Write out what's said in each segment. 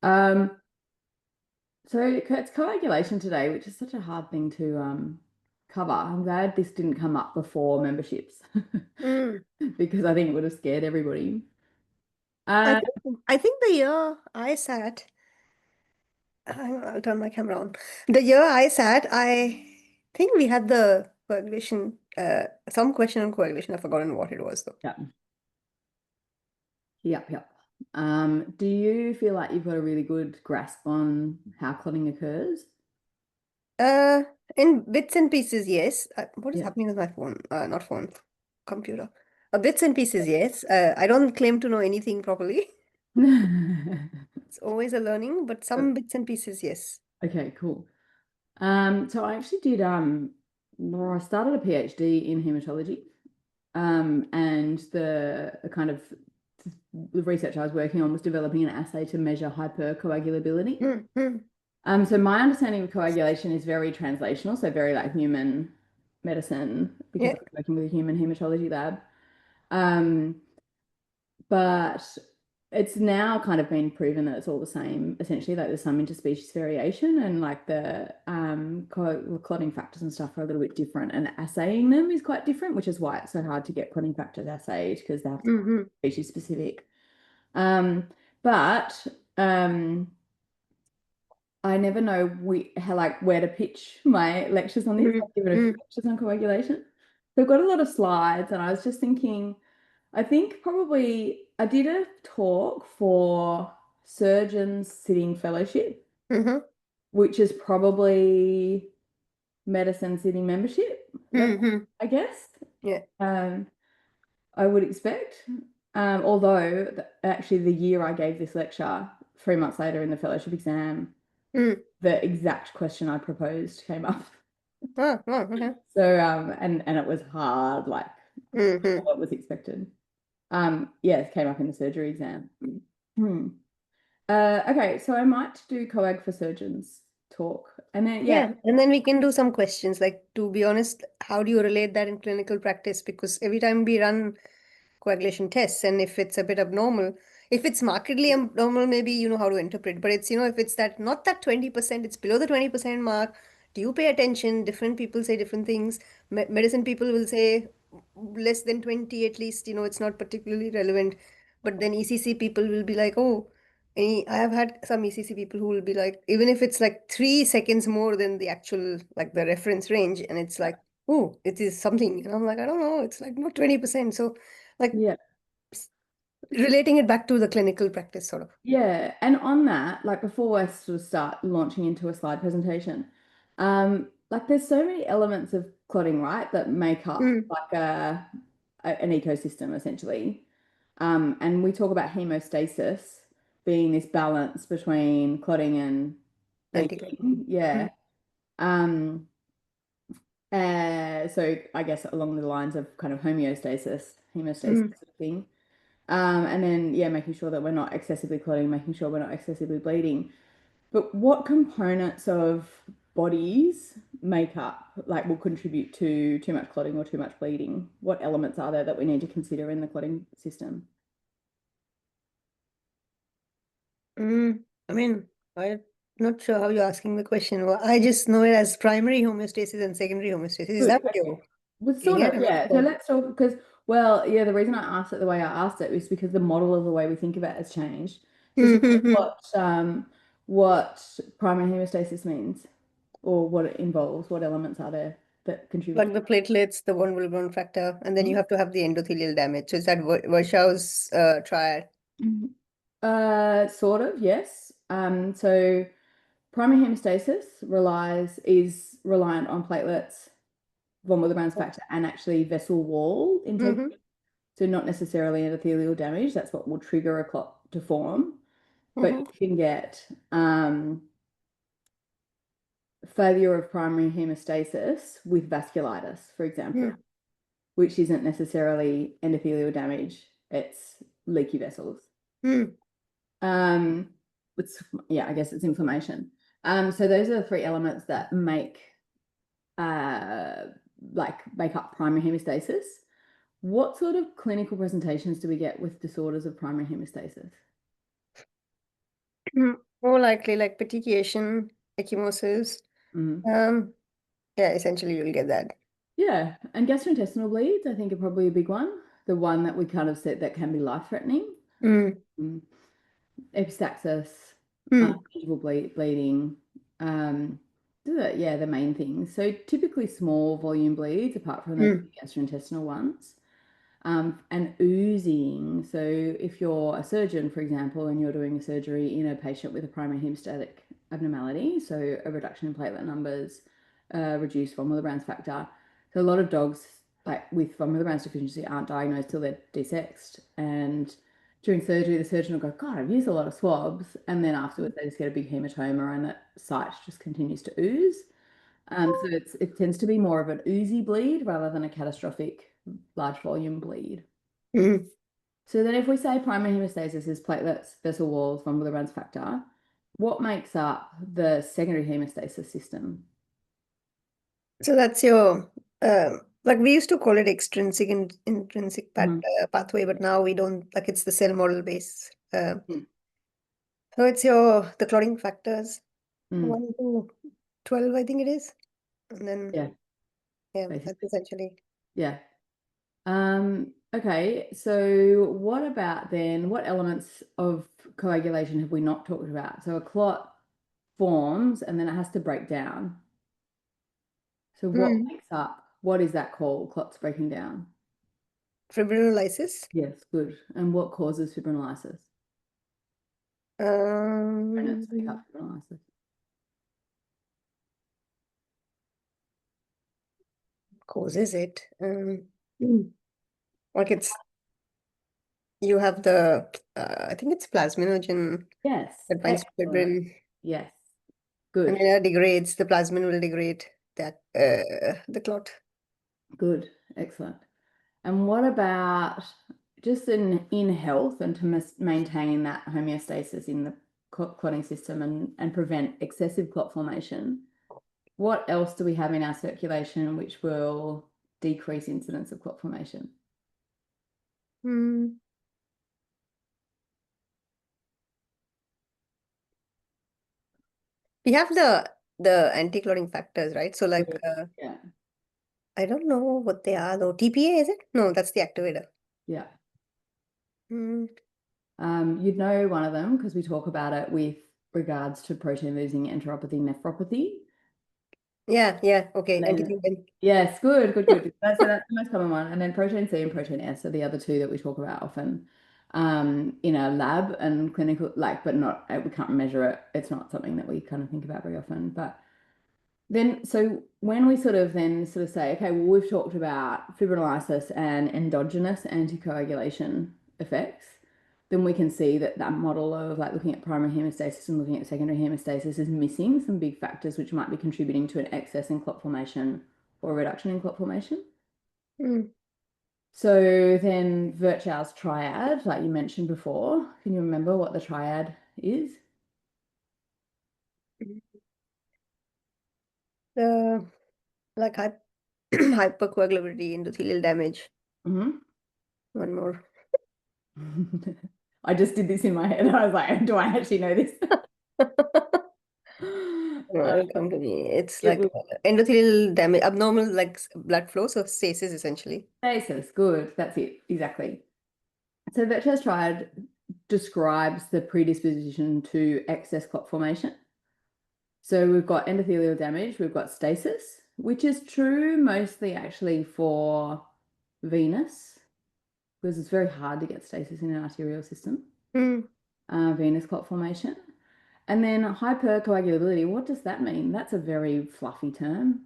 So it's coagulation today, which is such a hard thing to cover. I'm glad this didn't come up before memberships Mm. because I think it would have scared everybody. I Uh, think I think the year I sat, I'll turn my camera on. The year I sat, I think we had the coagulation, some question on coagulation. I've forgotten what it was though. yeah, yep. Do you feel like you've got a really good grasp on how clotting occurs? Uh, in bits and pieces, yes. What is Yeah. happening with my phone? Not phone, computer. Bits and pieces, yes. I don't claim to know anything properly. It's always a learning, but some bits and pieces, yes. Okay, cool. So I actually did well, I started a PhD in hematology. And the kind of the research I was working on was developing an assay to measure hypercoagulability. Mm, mm, So my understanding of coagulation is very translational, so very like human medicine because yeah. I'm working with a human hematology lab. Um, but it's now kind of been proven that it's all the same, essentially, like there's some interspecies variation and like the clotting factors and stuff are a little bit different and assaying them is quite different, which is why it's so hard to get clotting factors assayed because they have to Mm-hmm. be species specific. Um, but I never know how like where to pitch my lectures on this. I've given a few Mm-hmm. lectures on coagulation. So I've got a lot of slides and I was just thinking, I think probably I did a talk for surgeons sitting fellowship, Mm-hmm. which is probably medicine sitting membership level, Mm-hmm. I guess. Yeah. Um, I would expect. Although actually the year I gave this lecture, 3 months later in the fellowship exam, Mm. the exact question I proposed came up. Okay. So and it was hard, like Mm-hmm. what was expected. Yeah, it came up in the surgery exam. Hmm. Okay, so I might do coag for surgeons talk. And then yeah. Yeah, and then we can do some questions. Like, to be honest, how do you relate that in clinical practice? Because every time we run coagulation tests, and if it's a bit abnormal, if it's markedly abnormal, maybe you know how to interpret. But it's, if it's that not that 20%, it's below the 20% mark. Do you pay attention? Different people say different things. Medicine people will say less than 20 at least, it's not particularly relevant. But then ECC people will be like, oh, I have had some ECC people who will be like, even if it's like 3 seconds more than the actual, like the reference range, and it's like, oh, it is something. And I'm like, I don't know, it's like not 20%. So, like, Yeah. relating it back to the clinical practice, sort of. Yeah, and on that, like before I sort of start launching into a slide presentation, like there's so many elements of clotting, right, that make up Mm. like an ecosystem essentially. And we talk about hemostasis being this balance between clotting and Anticlot. leaking. Yeah. Mm. Um, so I guess along the lines of kind of homeostasis, hemostasis Mm. sort of thing. And then, yeah, making sure that we're not excessively clotting, making sure we're not excessively bleeding. But what components of bodies make up, like, will contribute to too much clotting or too much bleeding? What elements are there that we need to consider in the clotting system? Mm. I mean, I'm not sure how you're asking the question. Well, I just know it as primary homeostasis and secondary homeostasis. Is Good. that what you're Well, sort getting at? of, I'm not yeah. So sure. let's talk because, well, yeah, the reason I asked it the way I asked it was because the model of the way we think about it has changed. So tell me Mm-hmm. what primary hemostasis means or what it involves, what elements are there that contribute Like to the platelets, the one Wilburn factor, and then it? you have to have the endothelial damage. So is that Virchow's triad? Mhm. Sort of, yes. So primary hemostasis is reliant on platelets, von Willebrand's factor, and actually vessel wall Mm-hmm. integrity. So not necessarily endothelial damage. That's what will trigger a clot to form. But Mm-hmm. you can get failure of primary hemostasis with vasculitis, for example, which isn't necessarily endothelial damage. It's leaky vessels. Mm-hmm. Um, it's yeah, I guess it's inflammation. So those are the three elements that uh make up primary hemostasis. What sort of clinical presentations do we get with disorders of primary hemostasis? More likely like petechiation, ecchymosis. Mm. Um, yeah, essentially you'll get that. Yeah, and gastrointestinal bleeds, I think, are probably a big one. The one that we kind of said that can be life-threatening. Mm. Mm. Epistaxis, Mm. gingival bleeding, yeah, the main things. So typically small volume bleeds, apart from the Mm. big gastrointestinal ones. And oozing. So if you're a surgeon, for example, and you're doing a surgery in a patient with a primary hemostatic abnormality, so a reduction in platelet numbers, reduced von Willebrand's factor. So a lot of dogs like with von Willebrand's deficiency aren't diagnosed till they're desexed. And during surgery, the surgeon will go, God, I've used a lot of swabs. And then afterwards, they just get a big hematoma and that site just continues to ooze. So it tends to be more of an oozy bleed rather than a catastrophic large volume bleed. Mm. So then if we say primary hemostasis is platelets, vessel walls, von Willebrand's factor, what makes up the secondary hemostasis system? So that's your like we used to call it extrinsic and intrinsic Mhm. pathway, but now we don't like it's the cell model base. Mm. So it's your the clotting factors Mm. 1 to 12, I think it is. And then Yeah, yeah, that's basically. essentially. Yeah. Okay, so what about then what elements of coagulation have we not talked about? So a clot forms and then it has to break down. So what Mm. makes up, what is that called? Clots breaking down. Fibrinolysis. Yes, good. And what causes fibrinolysis? Components make Um, up fibrinolysis. causes it. Mm. Like it's you have the I think it's plasminogen Yes, that binds to excellent. fibrin, Yes, and good, when it degrades, the plasmin will degrade that the clot. good, excellent. And what about just in health and to maintain that homeostasis in the clotting system and prevent excessive clot formation? What else do we have in our circulation which will decrease incidence of clot formation? Mm. We have the anti-clotting factors, right? So like Good. Yeah, I don't know what they are though. TPA is it? No, that's the activator. yeah. Mm. You'd know one of them because we talk about it with regards to protein losing enteropathy, nephropathy. Yeah, yeah. Okay, And then, anti-fibrin. yes, good, good, good. So that's the most common one. And then protein C and protein S are the other two that we talk about often in a lab and clinical, like, but not, we can't measure it. It's not something that we kind of think about very often. But then, so when we sort of say, okay, well, we've talked about fibrinolysis and endogenous anticoagulation effects, then we can see that that model of like looking at primary hemostasis and looking at secondary hemostasis is missing some big factors which might be contributing to an excess in clot formation or a reduction in clot formation. Mm. So then Virchow's triad, like you mentioned before, can you remember what the triad is? The like hypercoagulability, endothelial damage. Mhm. One more. I just did this in my head. I was like, do I actually know this? No, it'll come to me. It's It like was endothelial damage, abnormal like blood flow, so stasis essentially. stasis. Good. That's it. Exactly. So Virchow's triad describes the predisposition to excess clot formation. So we've got endothelial damage, we've got stasis, which is true mostly actually for venous, because it's very hard to get stasis in an arterial system, Mm. venous clot formation. And then hypercoagulability, what does that mean? That's a very fluffy term.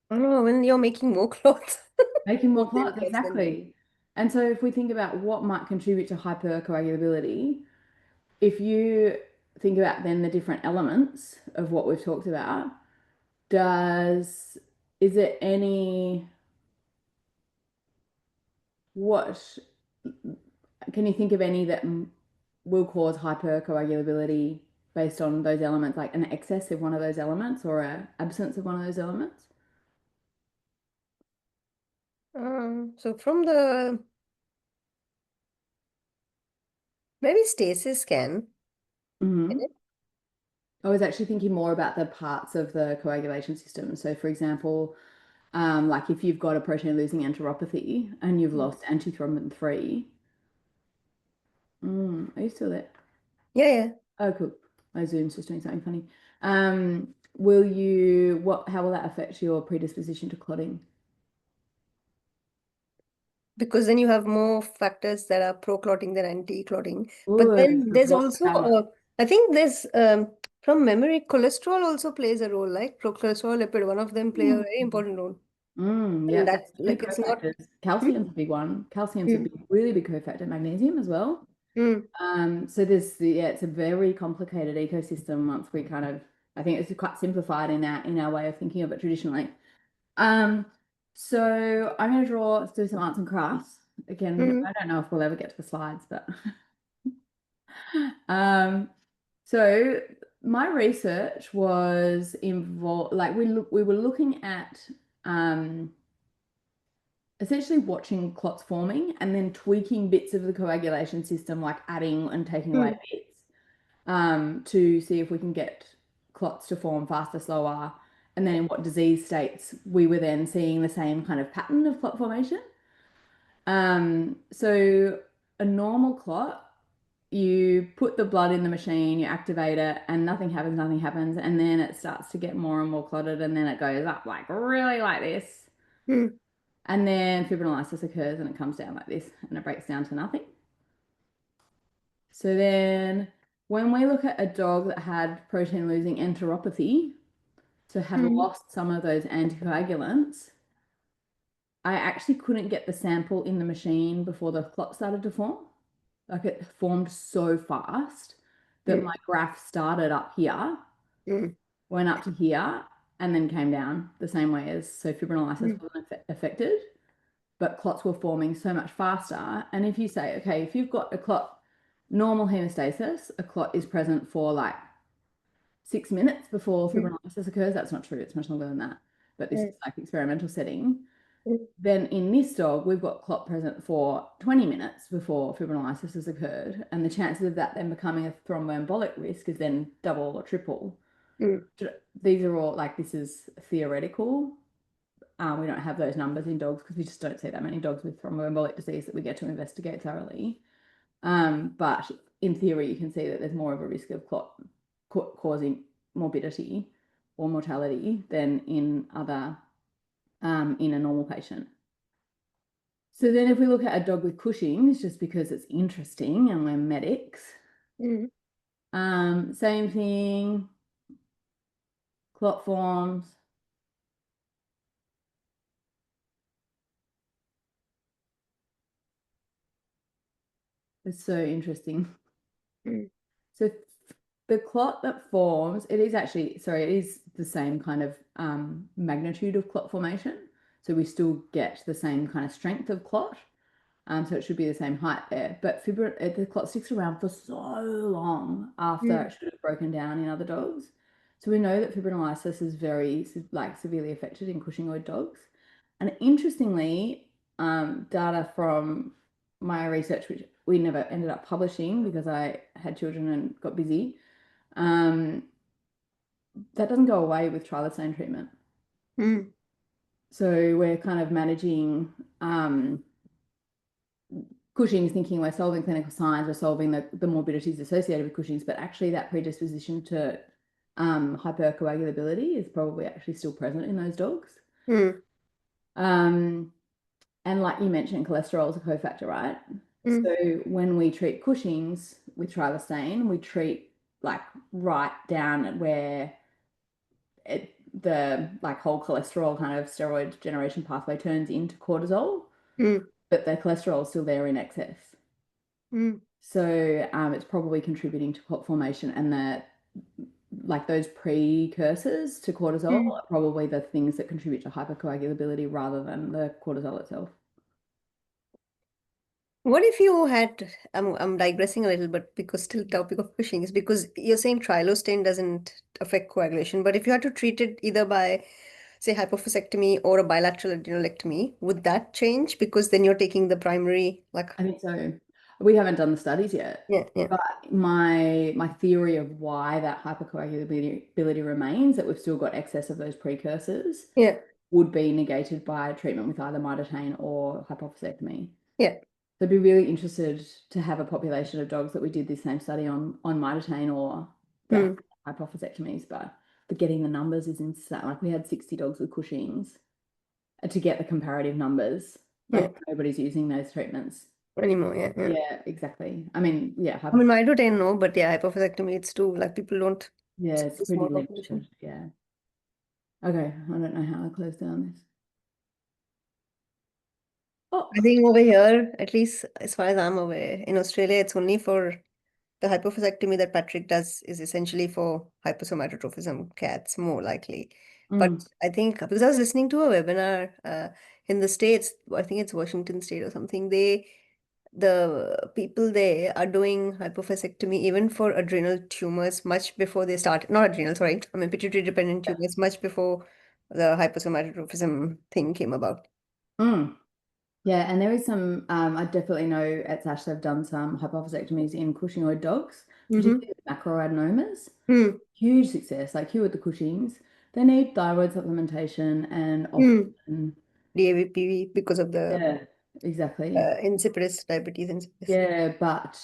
I don't know, when you're making more clots, Making more more than clots, clots than exactly. And so if we think about what might contribute to hypercoagulability, if you think about then the different elements of what we've talked about, does is it any what can you think of any that will cause hypercoagulability based on those elements, like an excess of one of those elements or an absence of one of those elements? so from the maybe stasis can. Hmm. in it? I was actually thinking more about the parts of the coagulation system. So, for example, like if you've got a protein losing enteropathy and you've Mm. lost antithrombin 3, are you still there? Yeah, yeah. Oh, cool. My Zoom's just doing something funny. How will that affect your predisposition to clotting? Because then you have more factors that are pro-clotting than anti-clotting. But Good. then So there's what's the also, balance? I think there's, from memory, cholesterol also plays a role, like cholesterol, lipid, one of them play a very important role. Yeah, And so that, there's two like, it's not. cofactors. Hmm? Calcium's a big one. Calcium's a Mm, big, really big cofactor. Magnesium as well. mm, So yeah, it's a very complicated ecosystem once we kind of, I think it's quite simplified in our way of thinking of it traditionally. Um, so I'm going to let's do some arts and crafts. Again, mm, I don't know if we'll ever get to the slides, but um, so my research was involved, like we were looking at um, essentially watching clots forming and then tweaking bits of the coagulation system, like adding and taking away mm, bits, to see if we can get clots to form faster, slower, and then in what disease states we were then seeing the same kind of pattern of clot formation. So a normal clot, you put the blood in the machine, you activate it, and nothing happens, and then it starts to get more and more clotted, and then it goes up like really like this. mm, And then fibrinolysis occurs and it comes down like this and it breaks down to nothing. So then when we look at a dog that had protein losing enteropathy, so had mm, lost some of those anticoagulants, I actually couldn't get the sample in the machine before the clot started to form. Like it formed so fast that my mm, graph started up here, mm, went up to here, and then came down the same way as so fibrinolysis mm, wasn't affected, but clots were forming so much faster. And if you say, okay, if you've got a clot, normal hemostasis, a clot is present for like 6 minutes before mm, fibrinolysis occurs. That's not true. It's much longer than that. But this is mm, like experimental setting. mm, Then in this dog, we've got clot present for 20 minutes before fibrinolysis has occurred. And the chances of that then becoming a thromboembolic risk is then double or triple. mm, These are all like, this is theoretical. We don't have those numbers in dogs because we just don't see that many dogs with thromboembolic disease that we get to investigate thoroughly. But in theory, you can see that there's more of a risk of clot causing morbidity or mortality than in other in a normal patient. So then if we look at a dog with Cushing's, just because it's interesting and we're medics, mm, same thing, clot forms. It's so interesting. mm, So the clot that forms, it is actually, sorry, it is the same kind of magnitude of clot formation. So we still get the same kind of strength of clot. So it should be the same height there. But the clot sticks around for so long after mm, it should have broken down in other dogs. So we know that fibrinolysis is very like severely affected in Cushingoid dogs. And interestingly, data from my research, which we never ended up publishing because I had children and got busy, um, that doesn't go away with trilostane treatment. mm, So we're kind of managing Cushing's, thinking we're solving clinical signs, we're solving the morbidities associated with Cushing's, but actually that predisposition to hypercoagulability is probably actually still present in those dogs. mm, Um, and like you mentioned, cholesterol is a cofactor, right? mm, So when we treat Cushing's with trilostane, we treat like right down at where the like whole cholesterol kind of steroid generation pathway turns into cortisol, mm, but the cholesterol is still there in excess. mm, So it's probably contributing to clot formation, and that like those precursors to cortisol mm. are probably the things that contribute to hypercoagulability rather than the cortisol itself. What if you had, I'm digressing a little bit because still topic of Cushing is because you're saying trilostane doesn't affect coagulation, but if you had to treat it either by, say, hypophysectomy or a bilateral adrenalectomy, would that change? Because then you're taking the primary, like, I think so. We haven't done the studies yet, Yeah, yeah, but my theory of why that hypercoagulability remains, that we've still got excess of those precursors, yeah, would be negated by treatment with either mitotane or hypophysectomy. yeah. So I'd be really interested to have a population of dogs that we did this same study on mitotane or the Hmm. hypophysectomies, but getting the numbers is insane. Like we had 60 dogs with Cushing's to get the comparative numbers. Yeah. Like nobody's using those treatments. Anymore, yeah, yeah. Yeah, exactly. I mean, yeah, I mean, mitotic, no, but yeah, hypophysectomy, it's too, like people don't, yeah, it's it's a pretty small population. limited. Yeah. Okay, I don't know how I close down this. Oh, I think over here, at least as far as I'm aware, in Australia, it's only for the hypophysectomy that Patrick does is essentially for hyposomatotropism cats, more likely. But mm, I think because I was listening to a webinar in the States, I think it's Washington State or something, the people there are doing hypophysectomy even for adrenal tumors much before they start, not adrenal, sorry, I mean pituitary dependent tumors much before the hyposomatotropism thing came about. mm. Yeah, and there is some, I definitely know at SASH they've done some hypophysectomies in Cushingoid dogs, Mm-hmm. particularly macroadenomas. Mm. Huge success, like here with the Cushings. They need thyroid supplementation and Mm. often, DAVPV because of the yeah, exactly. insipidus, diabetes insipidus. Yeah, but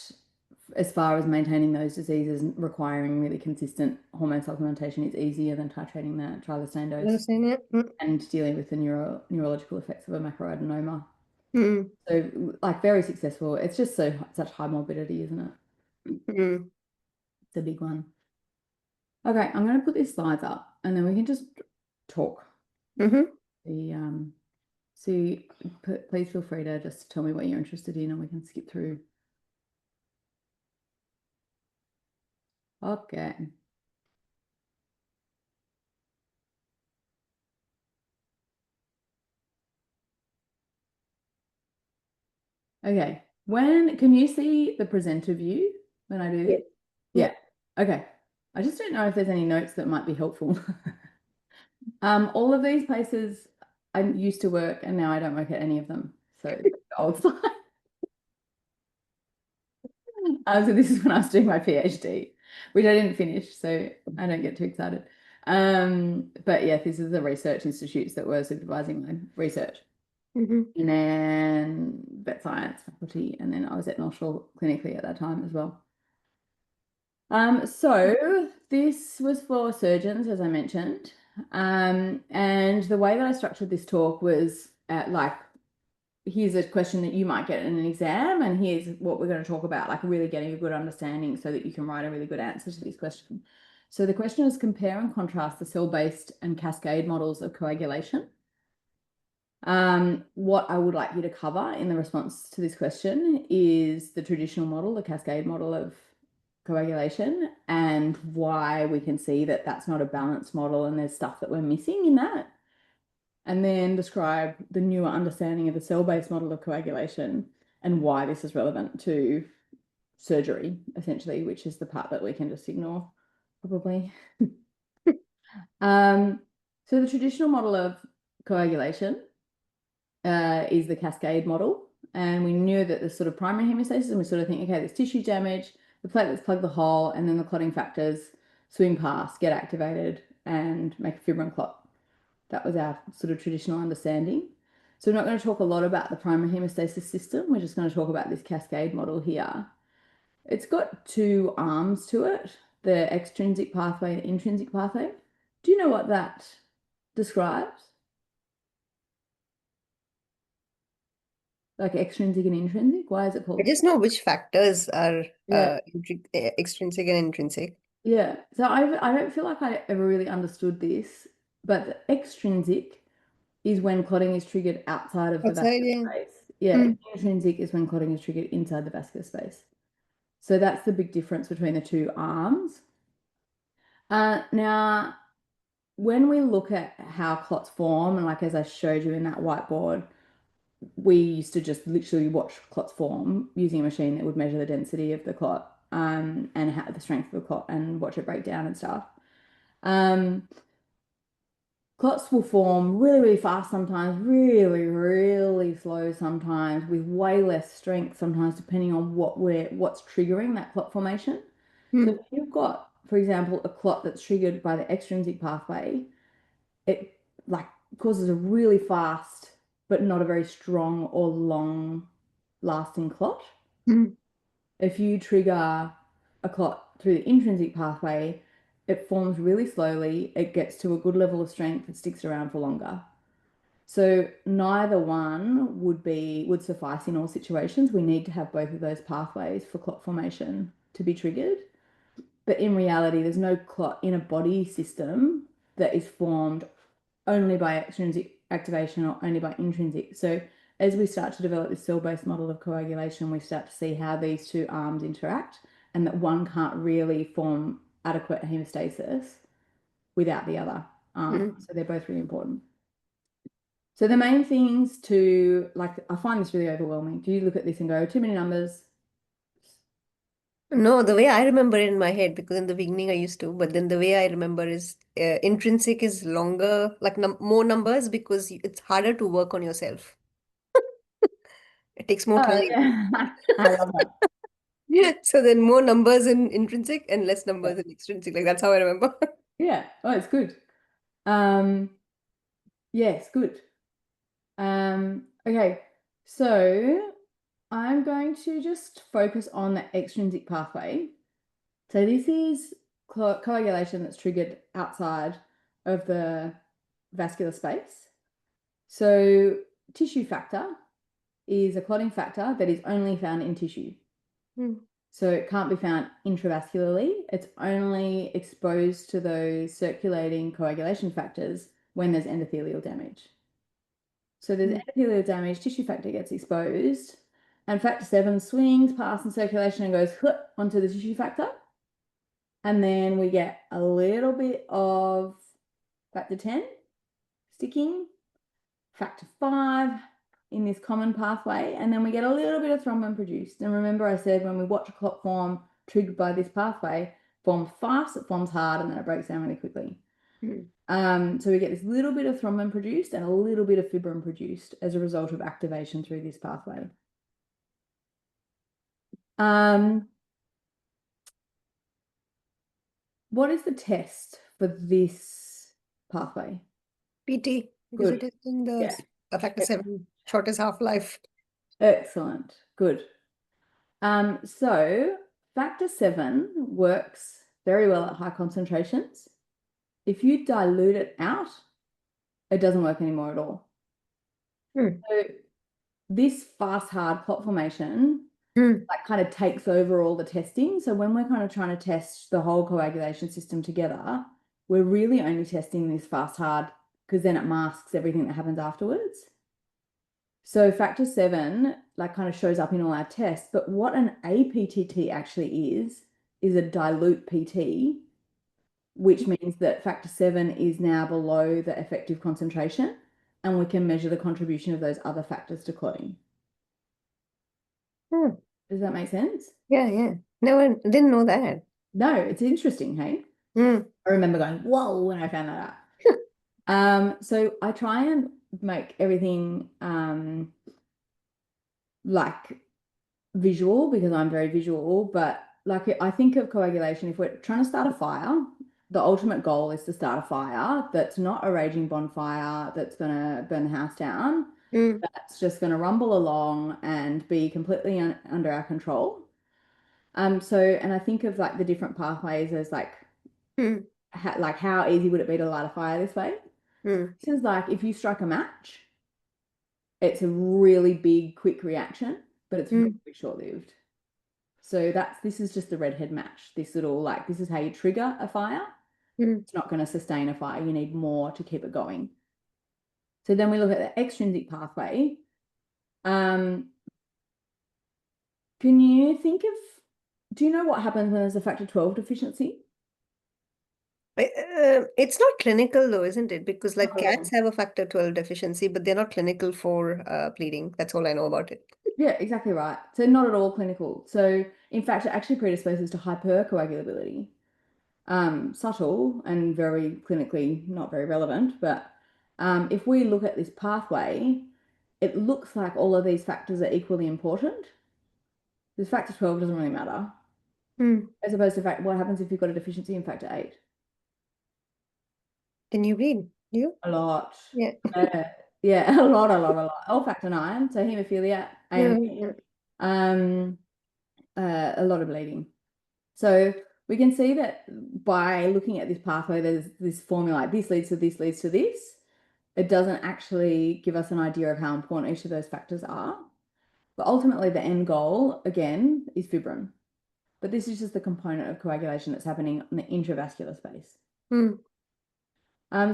as far as maintaining those diseases requiring really consistent hormone supplementation is easier than titrating that trilostane You dose understand it? Mm. and dealing with the neurological effects of a macroadenoma. Mm. So, like, very successful. It's just such high morbidity, isn't it? Mm. It's a big one. Okay, I'm going to put these slides up and then we can just talk. Mm-hmm. The See, please feel free to just tell me what you're interested in and we can skip through. Okay. Okay. Can you see the presenter view when I do Yeah. this? Yeah. Yeah. Okay. I just don't know if there's any notes that might be helpful. All of these places I used to work and now I don't work at any of them. So the old slide. So this is when I was doing my PhD, which I didn't finish, so I don't get too excited. But yeah, this is the research institutes that were supervising my research. Mm-hmm. And then vet science faculty, and then I was at North Shore clinically at that time as well. So this was for surgeons, as I mentioned. And the way that I structured this talk was like, here's a question that you might get in an exam, and here's what we're going to talk about, like really getting a good understanding so that you can write a really good answer to this question. So the question is compare and contrast the cell-based and cascade models of coagulation. What I would like you to cover in the response to this question is the traditional model, the cascade model of coagulation, and why we can see that that's not a balanced model and there's stuff that we're missing in that. And then describe the newer understanding of the cell-based model of coagulation and why this is relevant to surgery, essentially, which is the part that we can just ignore, probably. Um, so the traditional model of coagulation is the cascade model. And we knew that the sort of primary hemostasis, and we sort of think, okay, there's tissue damage, the platelets plug the hole, and then the clotting factors swing past, get activated, and make a fibrin clot. That was our sort of traditional understanding. So we're not going to talk a lot about the primary hemostasis system. We're just going to talk about this cascade model here. It's got two arms to it, the extrinsic pathway and intrinsic pathway. Do you know what that describes? Like extrinsic and intrinsic? Why is it I called? just know which factors are Yeah. extrinsic and intrinsic. Yeah. So I don't feel like I ever really understood this, but the extrinsic is when clotting is triggered outside of the Outside, vascular yeah. space. Yeah, Hmm. intrinsic is when clotting is triggered inside the vascular space. So that's the big difference between the two arms. Now, when we look at how clots form, and like as I showed you in that whiteboard, we used to just literally watch clots form using a machine that would measure the density of the clot and the strength of the clot and watch it break down and stuff. Um, Clots will form really, really fast sometimes, really, really slow sometimes, with way less strength sometimes, depending on what's triggering that clot formation. So Hmm. if you've got, for example, a clot that's triggered by the extrinsic pathway, it like causes a really fast but not a very strong or long lasting clot. Hmm. If you trigger a clot through the intrinsic pathway, it forms really slowly, it gets to a good level of strength, it sticks around for longer. So neither one would suffice in all situations. We need to have both of those pathways for clot formation to be triggered. But in reality, there's no clot in a body system that is formed only by extrinsic activation or only by intrinsic. So as we start to develop this cell-based model of coagulation, we start to see how these two arms interact and that one can't really form adequate hemostasis without the other arm. Hmm. So they're both really important. So the main things to like, I find this really overwhelming. Do you look at this and go, too many numbers? No, the way I remember it in my head, because in the beginning I used to, but then the way I remember is intrinsic is longer, like num more numbers because it's harder to work on yourself. It takes more Oh, time. yeah. I love that. Yeah. So then more numbers in intrinsic and less Yeah. numbers in extrinsic. Like that's how I remember. Yeah. Oh, it's good. Um, yes, good. Okay, so I'm going to just focus on the extrinsic pathway. So this is coagulation that's triggered outside of the vascular space. So tissue factor is a clotting factor that is only found in tissue. Hmm. So it can't be found intravascularly. It's only exposed to those circulating coagulation factors when there's endothelial damage. So there's Hmm. endothelial damage, tissue factor gets exposed, and factor 7 swings past in circulation and goes onto the tissue factor. And then we get a little bit of factor 10 sticking, factor 5 in this common pathway, and then we get a little bit of thrombin produced. And remember, I said when we watch a clot form triggered by this pathway, forms fast, it forms hard, and then it breaks down really quickly. Hmm. So we get this little bit of thrombin produced and a little bit of fibrin produced as a result of activation through this pathway. Um, what is the test for this pathway? PT, because Good. it is in the Yeah. factor Yeah. 7, shortest half-life. Excellent. Good. So factor 7 works very well at high concentrations. If you dilute it out, it doesn't work anymore at all. Hmm. So this fast hard clot formation Hmm. like kind of takes over all the testing. So when we're kind of trying to test the whole coagulation system together, we're really only testing this fast hard because then it masks everything that happens afterwards. So factor 7 like kind of shows up in all our tests, but what an APTT actually is a dilute PT, which means that factor 7 is now below the effective concentration, and we can measure the contribution of those other factors to clotting. Hmm. Does that make sense? Yeah, yeah. No, I didn't know that. No, it's interesting, hey? Hmm. I remember going, whoa, when I found that out. So I try and make everything like visual because I'm very visual, but like I think of coagulation, if we're trying to start a fire, the ultimate goal is to start a fire that's not a raging bonfire that's going to burn the house down. Hmm. That's just going to rumble along and be completely under our control. And I think of like the different pathways as Hmm. like how easy would it be to light a fire this way? Hmm. This is like if you strike a match, it's a really big, quick reaction, but it's very Hmm. short-lived. So this is just the redhead match. This little like this is how you trigger a fire. Hmm. It's not going to sustain a fire. You need more to keep it going. So then we look at the extrinsic pathway. Um, can you think of, do you know what happens when there's a factor 12 deficiency? It's not clinical though, isn't it? Because Not like at cats all. have a factor 12 deficiency, but they're not clinical for bleeding. That's all I know about it. Yeah, exactly right. So not at all clinical. So in fact, it actually predisposes to hypercoagulability. subtle and very clinically not very relevant. But if we look at this pathway, it looks like all of these factors are equally important. This factor 12 doesn't really matter, Mm. as opposed to fact what happens if you've got a deficiency in factor 8? Then you bleed. You? A lot. Yeah. Yeah, yeah, a lot. Oh, factor 9, so hemophilia, Yeah. AMP, um, a lot of bleeding. So we can see that by looking at this pathway, there's this formula like this leads to this leads to this. It doesn't actually give us an idea of how important each of those factors are. But ultimately, the end goal, again, is fibrin. But this is just the component of coagulation that's happening in the intravascular space. Mm.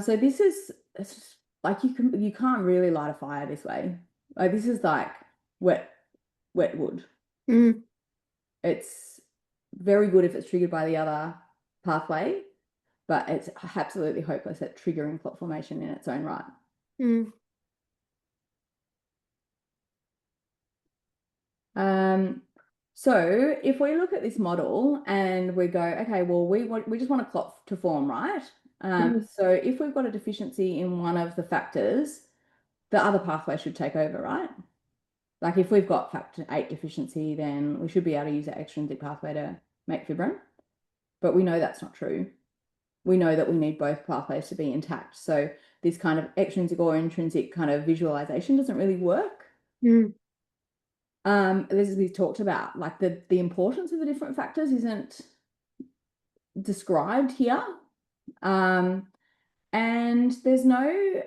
So this is it's like you can't really light a fire this way. Like this is like wet wood. Mm. It's very good if it's triggered by the other pathway, but it's absolutely hopeless at triggering clot formation in its own right. Mm. So if we look at this model and we go, okay, well, we just want a clot to form, right? Mm. So if we've got a deficiency in one of the factors, the other pathway should take over, right? Like if we've got factor 8 deficiency, then we should be able to use that extrinsic pathway to make fibrin. But we know that's not true. We know that we need both pathways to be intact. So this kind of extrinsic or intrinsic kind of visualization doesn't really work. Mm. This is we've talked about, like the importance of the different factors isn't described here. And there's no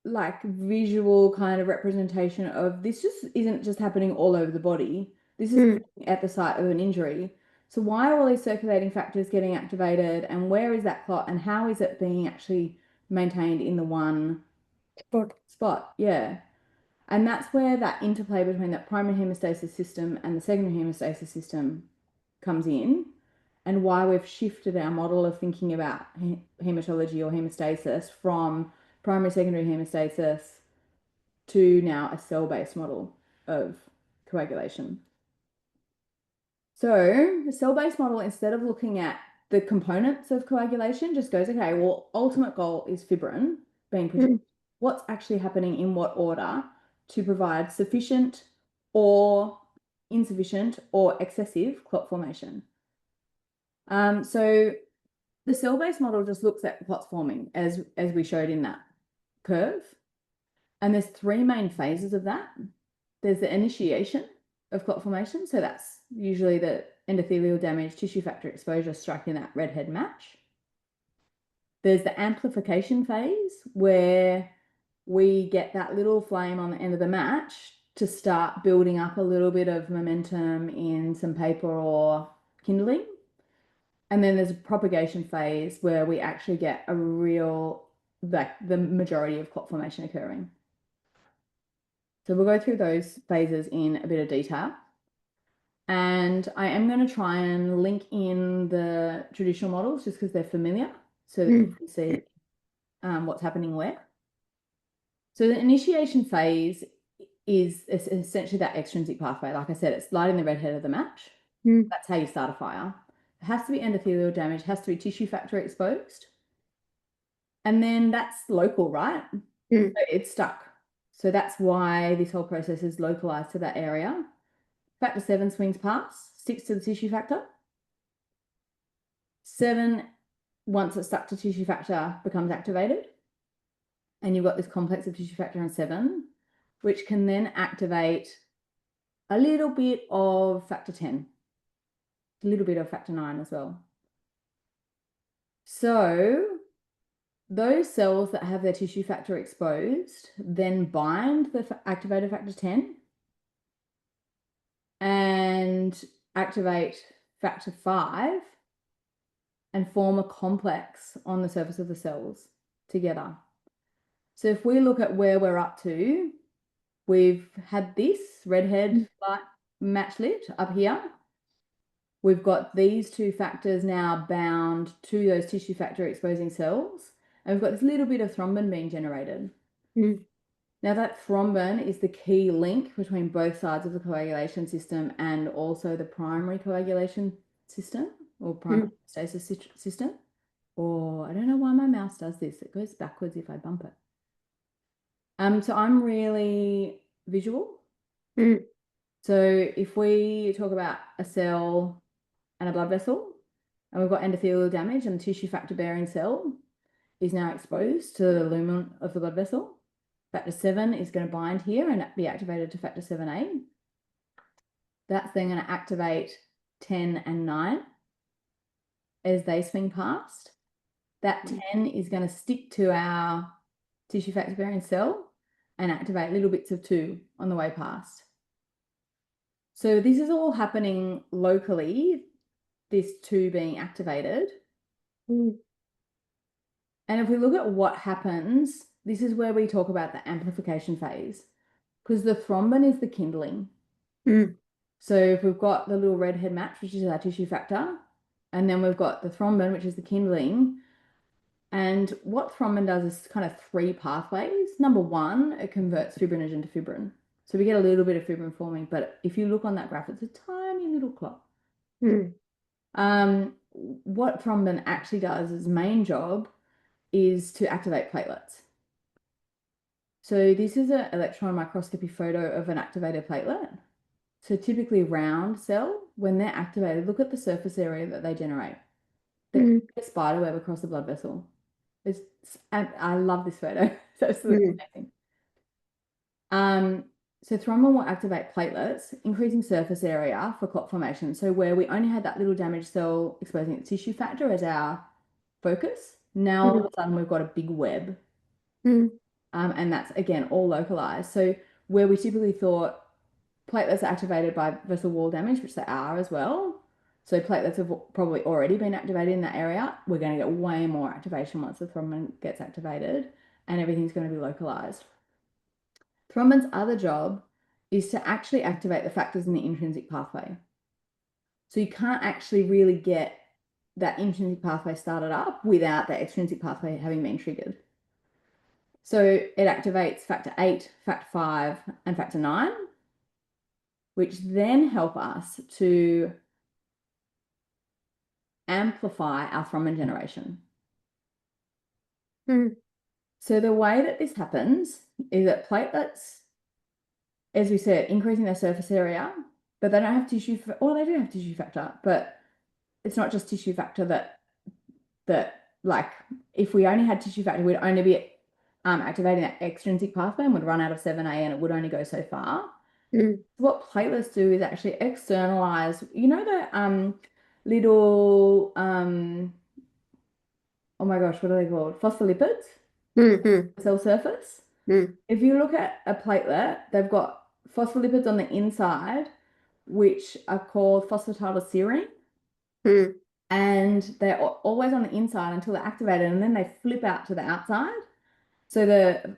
like visual kind of representation of this just isn't just happening all over the body. This is Mm. at the site of an injury. So why are all these circulating factors getting activated and where is that clot and how is it being actually maintained in the one Spot. spot? Yeah. And that's where that interplay between that primary hemostasis system and the secondary hemostasis system comes in, and why we've shifted our model of thinking about hematology or hemostasis from primary secondary hemostasis to now a cell-based model of coagulation. So the cell-based model, instead of looking at the components of coagulation, just goes, okay, well, ultimate goal is fibrin being produced. Mm. What's actually happening in what order to provide sufficient or insufficient or excessive clot formation? So the cell-based model just looks at clots forming as we showed in that curve. And there's three main phases of that. There's the initiation of clot formation. So that's usually the endothelial damage, tissue factor exposure striking that redhead match. There's the amplification phase where we get that little flame on the end of the match to start building up a little bit of momentum in some paper or kindling. And then there's a propagation phase where we actually get a real, like the majority of clot formation occurring. So we'll go through those phases in a bit of detail. And I am going to try and link in the traditional models just because they're familiar so that you Mm. can see what's happening where. So the initiation phase is essentially that extrinsic pathway. Like I said, it's lighting the red head of the match. Mm. That's how you start a fire. It has to be endothelial damage, it has to be tissue factor exposed. And then that's local, right? Mm. So it's stuck. So that's why this whole process is localized to that area. Factor 7 swings past, sticks to the tissue factor. 7, once it's stuck to tissue factor, becomes activated. And you've got this complex of tissue factor and 7, which can then activate a little bit of factor 10, a little bit of factor 9 as well. So those cells that have their tissue factor exposed then bind the activated factor 10 and activate factor 5 and form a complex on the surface of the cells together. So if we look at where we're up to, we've had this redhead light match lit up here. We've got these two factors now bound to those tissue factor exposing cells. And we've got this little bit of thrombin being generated. Mm. Now that thrombin is the key link between both sides of the coagulation system and also the primary coagulation system. or primary Mm. stasis system. Or I don't know why my mouse does this. It goes backwards if I bump it. So I'm really visual. Mm. So if we talk about a cell and a blood vessel, and we've got endothelial damage and the tissue factor bearing cell is now exposed to the lumen of the blood vessel, factor 7 is going to bind here and be activated to factor 7A. That's then going to activate 10 and 9 as they swing past. That 10 is going to stick to our tissue factor bearing cell and activate little bits of 2 on the way past. So this is all happening locally, this 2 being activated. Mm. And if we look at what happens, this is where we talk about the amplification phase, because the thrombin is the kindling. Mm. So if we've got the little red head match, which is our tissue factor, and then we've got the thrombin, which is the kindling. And what thrombin does is kind of 3 pathways. Number 1, it converts fibrinogen to fibrin. So we get a little bit of fibrin forming, but if you look on that graph, it's a tiny little clot. Mm. What thrombin actually does, its main job, is to activate platelets. So this is an electron microscopy photo of an activated platelet. So typically round cell, when they're activated, look at the surface area that they generate. They're Mm. a spider web across the blood vessel. It's, I love this photo. It's absolutely Mm. amazing. So thrombin will activate platelets, increasing surface area for clot formation. So where we only had that little damaged cell exposing its tissue factor as our focus, now all Mm. of a sudden we've got a big web. Mm. And that's again all localized. So where we typically thought platelets are activated by vessel wall damage, which they are as well. So platelets have probably already been activated in that area. We're going to get way more activation once the thrombin gets activated, and everything's going to be localized. Thrombin's other job is to actually activate the factors in the intrinsic pathway. So you can't actually really get that intrinsic pathway started up without that extrinsic pathway having been triggered. So it activates factor 8, factor 5, and factor 9, which then help us to amplify our thrombin generation. Mm. So the way that this happens is that platelets, as we said, increasing their surface area, but they don't have tissue, or they do have tissue factor, but it's not just tissue factor that like if we only had tissue factor, we'd only be activating that extrinsic pathway and would run out of 7A and it would only go so far. Mm. What platelets do is actually externalize, you know, the little oh my gosh, what are they called? Phospholipids, Mm. cell surface. Mm. If you look at a platelet, they've got phospholipids on the inside, which are called phosphatidylserine, Mm. and they're always on the inside until they're activated, and then they flip out to the outside. So the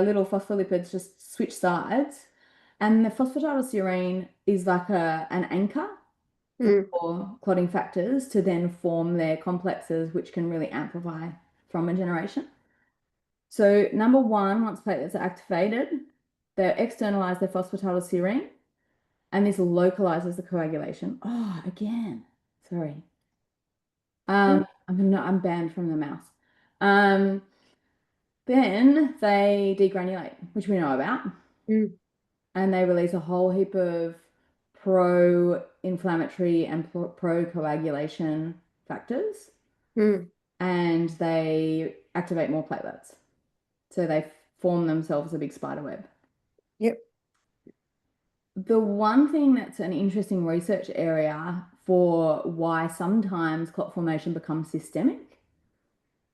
little phospholipids just switch sides, and the phosphatidylserine is like an anchor Mm. for clotting factors to then form their complexes, which can really amplify thrombin generation. So number 1, once platelets are activated, they externalize their phosphatidylserine, and this localizes the coagulation. Oh, again, sorry. Mm. I'm banned from the mouse. Um, then they degranulate, which we know about, Mm. and they release a whole heap of pro-inflammatory and pro-coagulation factors, Mm. and they activate more platelets. So they form themselves a big spider web. Yep. The one thing that's an interesting research area for why sometimes clot formation becomes systemic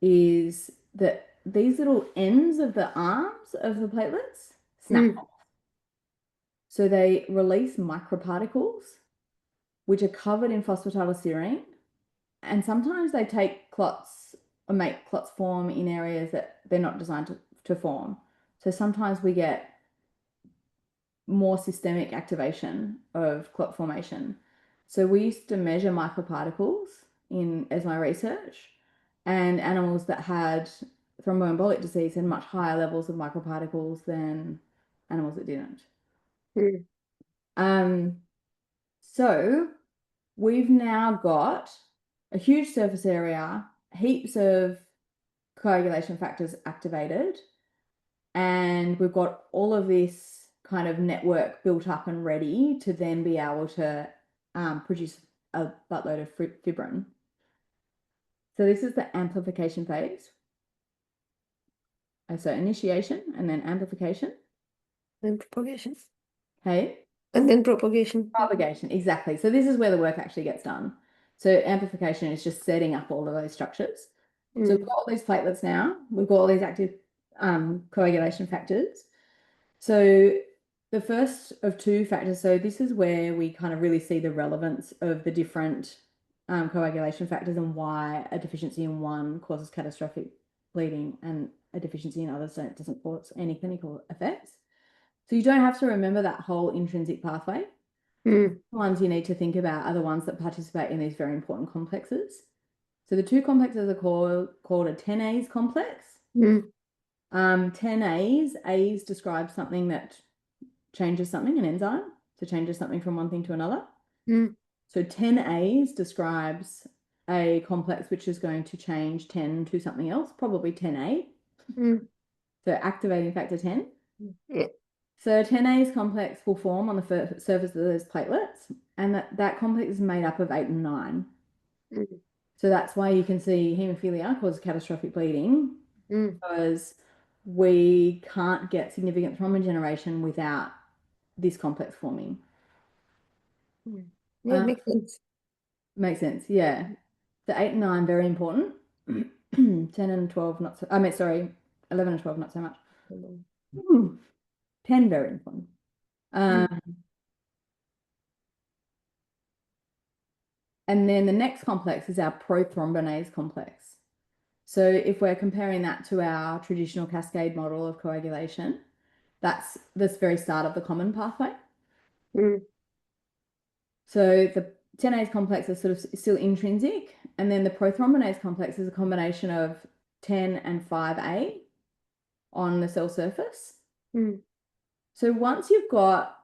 is that these little ends of the arms of the platelets snap Mm. off. So they release microparticles, which are covered in phosphatidylserine, and sometimes they take clots or make clots form in areas that they're not designed to form. So sometimes we get more systemic activation of clot formation. So we used to measure microparticles in as my research, and animals that had thromboembolic disease had much higher levels of microparticles than animals that didn't. Mm. Um, so we've now got a huge surface area, heaps of coagulation factors activated, and we've got all of this kind of network built up and ready to then be able to produce a buttload of fibrin. So this is the amplification phase. So initiation and then amplification. Then propagation. Hey? And then propagation. Propagation, exactly. So this is where the work actually gets done. So amplification is just setting up all of those structures. So we've got all these platelets now. We've got all these active coagulation factors. So the first of two factors, so this is where we kind of really see the relevance of the different coagulation factors and why a deficiency in one causes catastrophic bleeding and a deficiency in others doesn't cause any clinical effects. So you don't have to remember that whole intrinsic pathway. The ones you need to think about are the ones that participate in these very important complexes. So the two complexes are called a 10A's complex. 10A's describe something that changes something, an enzyme, so changes something from one thing to another. So 10A's describes a complex which is going to change 10 to something else, probably 10A. So activating factor 10. Yeah. So 10A's complex will form on the surface of those platelets, and that complex is made up of 8 and 9. So that's why you can see hemophilia causes catastrophic bleeding, because we can't get significant thrombin generation without this complex forming. Yeah, it makes sense. Makes sense, yeah. So 8 and 9, very important. 10 and 12, not so, I mean, sorry, 11 and 12, not so much. 10, very important. And then the next complex is our prothrombinase complex. So if we're comparing that to our traditional cascade model of coagulation, that's this very start of the common pathway. So the 10A's complex is sort of still intrinsic, and then the prothrombinase complex is a combination of 10 and 5A on the cell surface. So once you've got,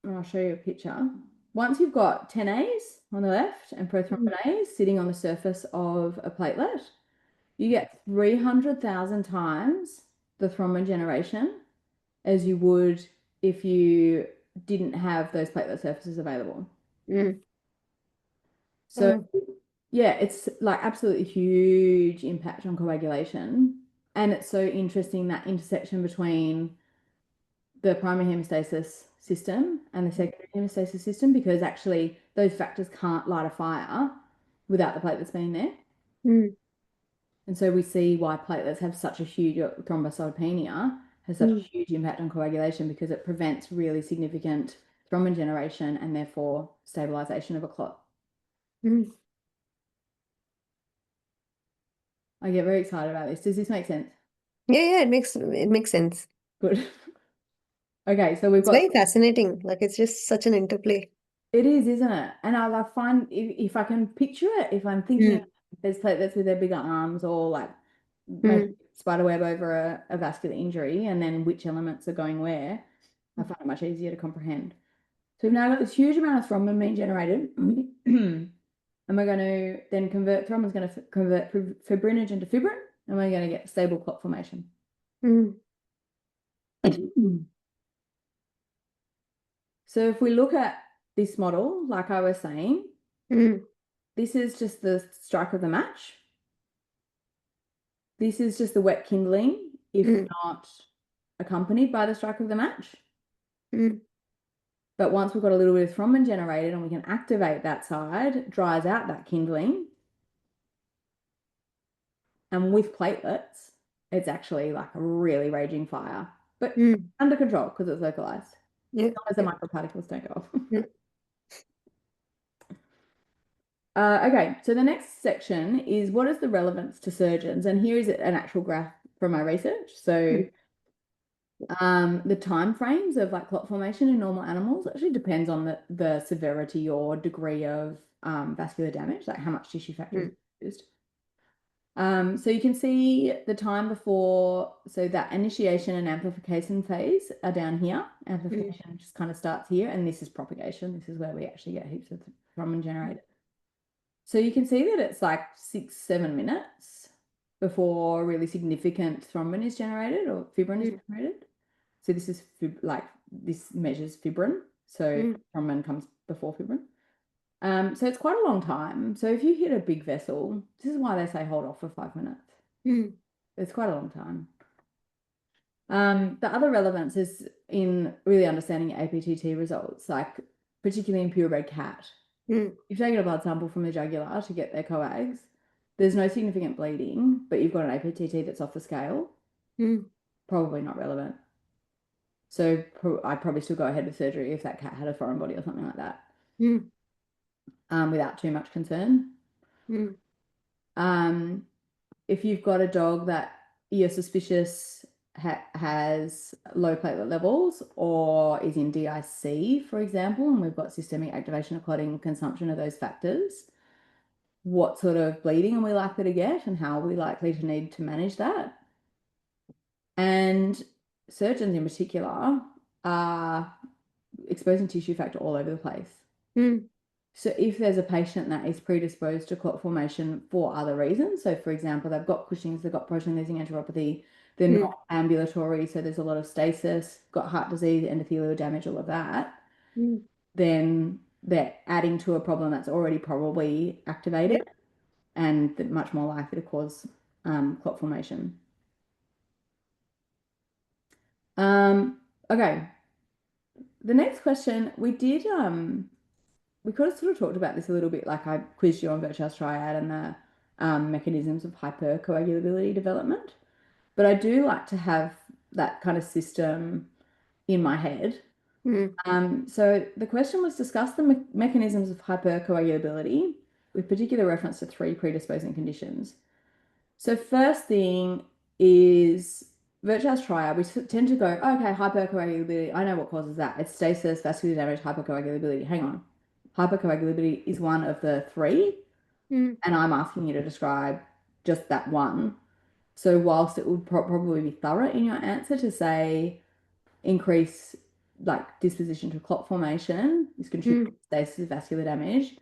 and I'll show you a picture, once you've got 10A's on the left and prothrombinase sitting on the surface of a platelet, you get 300,000 times the thrombin generation as you would if you didn't have those platelet surfaces available. So yeah, it's like absolutely huge impact on coagulation. And it's so interesting, that intersection between the primary hemostasis system and the secondary hemostasis system, because actually those factors can't light a fire without the platelets being there. And so we see why platelets have such a huge thrombocytopenia, has such a huge impact on coagulation, because it prevents really significant thrombin generation and therefore stabilization of a clot. I get very excited about this. Does this make sense? Yeah, it makes sense. Good. Okay, so we've It's got, very fascinating. Like it's just such an interplay. it is, isn't it? And I find if I can picture it, if I'm thinking there's platelets with their bigger arms, or like maybe spider web over a vascular injury, and then which elements are going where, I find it much easier to comprehend. So we've now got this huge amount of thrombin being generated, and we're going to then thrombin's going to convert fibrinogen to fibrin, and we're going to get stable clot formation. So if we look at this model, like I was saying, this is just the strike of the match. This is just the wet kindling, if not accompanied by the strike of the match. But once we've got a little bit of thrombin generated and we can activate that side, it dries out that kindling. And with platelets, it's actually like a really raging fire, but under control because it's localized. As long as the microparticles don't go off. Okay, so the next section is what is the relevance to surgeons? And here is an actual graph from my research. So the time frames of like clot formation in normal animals actually depends on the severity or degree of vascular damage, like how much tissue factor is used. So you can see the time before, so that initiation and amplification phase are down here. Mm, Amplification just kind of starts here, and this is propagation. This is where we actually get heaps of thrombin generated. So you can see that it's like 6, 7 minutes before really significant thrombin is generated or fibrin is mm, generated. So this is like this measures fibrin. So mm, thrombin comes before fibrin. So it's quite a long time. So if you hit a big vessel, this is why they say hold off for 5 minutes. mm, It's quite a long time. The other relevance is in really understanding APTT results, like particularly in purebred cat. mm, You've taken a blood sample from the jugular to get their coags. There's no significant bleeding, but you've got an APTT that's off the scale. mm, Probably not relevant. So I'd probably still go ahead with surgery if that cat had a foreign body or something like that, mm, without too much concern. mm, Um, if you've got a dog that you're suspicious has low platelet levels or is in DIC, for example, and we've got systemic activation of clotting consumption of those factors, what sort of bleeding are we likely to get and how are we likely to need to manage that? And surgeons in particular are exposing tissue factor all over the place. mm, So if there's a patient that is predisposed to clot formation for other reasons, so for example, they've got Cushing's, they've got protein-losing enteropathy, they're mm, not ambulatory, so there's a lot of stasis, got heart disease, endothelial damage, all of that, mm, then they're adding to a problem that's already probably activated mm, and much more likely to cause clot formation. Okay, the next question we could have sort of talked about this a little bit, like I quizzed you on Virchow's triad and the mechanisms of hypercoagulability development. But I do like to have that kind of system in my head. mm, So the question was discuss the mechanisms of hypercoagulability with particular reference to three predisposing conditions. So first thing is Virchow's triad. We tend to go, okay, hypercoagulability. I know what causes that. It's stasis, vascular damage, hypercoagulability. Hang on. Hypercoagulability is one of the three, mm, and I'm asking you to describe just that one. So whilst it would probably be thorough in your answer to say increase like disposition to clot formation is contributing mm, to stasis, vascular damage,